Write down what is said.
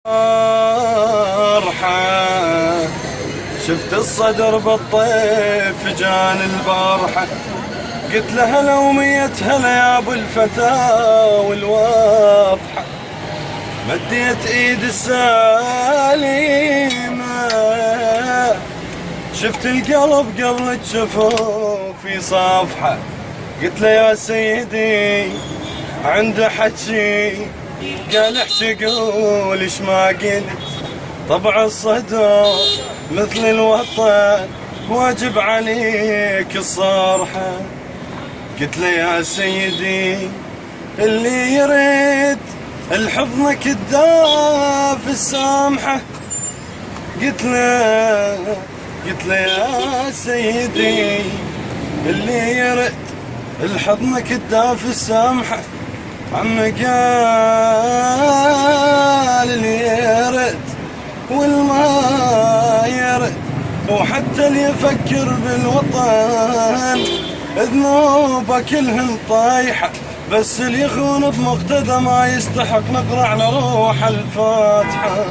فرحة شفت الصدر بالطيف جان البارحة، قلت له هلا ومية هلا يا ابو الفتى والواضحة، مديت ايد السالمة شفت القلب قبل الجفوف صافحة، قلت له يا سيدي عنده حكي قال احكي قول ايش ما قلت، طبع الصدر مثل الوطن واجب عليك الصرحة، قلت له يا سيدي اللي يريد الحضنك الداف السامحة، قلت له يا سيدي اللي يريد الحضنك الداف السامحة، عم قال اللي يرد والما يرد، وحتى اللي يفكر بالوطن ذنوبه كلهن طايحة، بس اللي يخون بمقتدى ما يستحق نقرأ على روح الفاتحة.